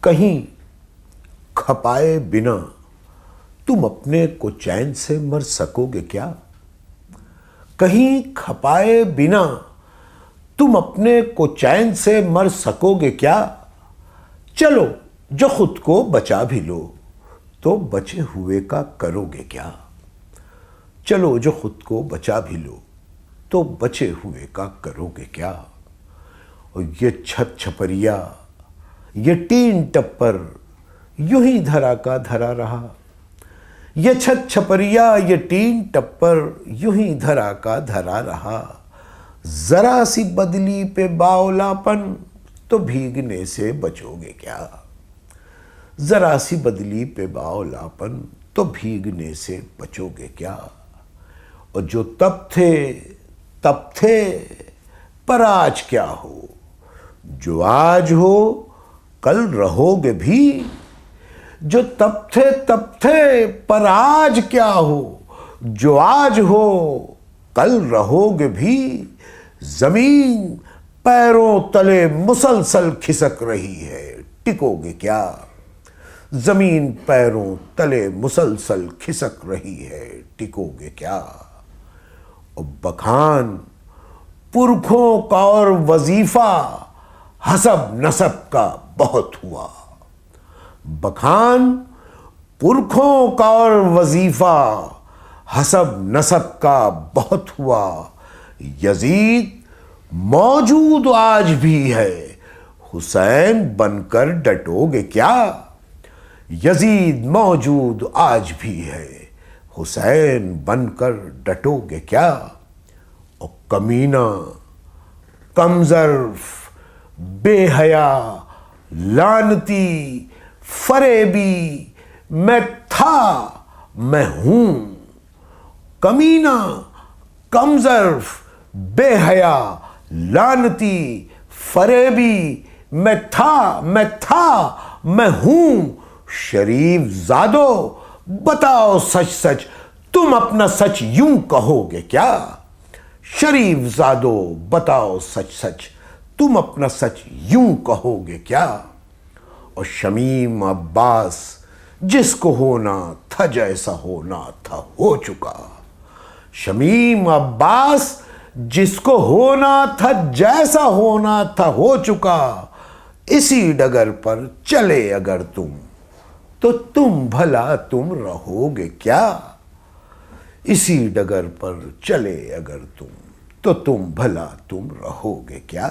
कहीं खपाए बिना तुम अपने को चैन से मर सकोगे क्या? कहीं खपाए बिना तुम अपने को चैन से मर सकोगे क्या? चलो जो खुद को बचा भी लो तो बचे हुए का करोगे क्या? चलो जो खुद को बचा भी लो तो बचे हुए का करोगे क्या? और ये छत छपरिया, ये टीन टप्पर यूं ही धरा का धरा रहा। ये छत छपरिया, ये टीन टप्पर यूं ही धरा का धरा रहा। जरा सी बदली पे बावलापन तो भीगने से बचोगे क्या? जरा सी बदली पे बावलापन तो भीगने से बचोगे क्या? और जो तब थे पर आज क्या हो, जो आज हो कल रहोगे भी। जो तब थे पर आज क्या हो, जो आज हो कल रहोगे भी। जमीन पैरों तले मुसलसल खिसक रही है, टिकोगे क्या? जमीन पैरों तले मुसलसल खिसक रही है, टिकोगे क्या? और बखान पुरखों का और वजीफा हसब नसब का बहुत हुआ। बखान पुरखों का और वजीफा हसब नसब का बहुत हुआ। यजीद मौजूद आज भी है, हुसैन बनकर डटोगे क्या? यजीद मौजूद आज भी है, हुसैन बनकर डटोगे क्या? और कमीना, कमजर्फ, बेहया, लानती, फरेबी मैं था, मैं हूं। कमीना, कमजर्फ, बेहया, लानती, फरेबी मैं था, मैं हूं। शरीफ जादो बताओ सच सच, तुम अपना सच यूं कहोगे क्या? शरीफ जादो बताओ सच सच, तुम अपना सच यूं कहोगे क्या? और शमीम अब्बास जिसको होना था जैसा होना था हो चुका। शमीम अब्बास जिसको होना था जैसा होना था हो चुका। इसी डगर पर चले अगर तुम तो तुम भला तुम रहोगे क्या? इसी डगर पर चले अगर तुम तो तुम भला तुम रहोगे क्या?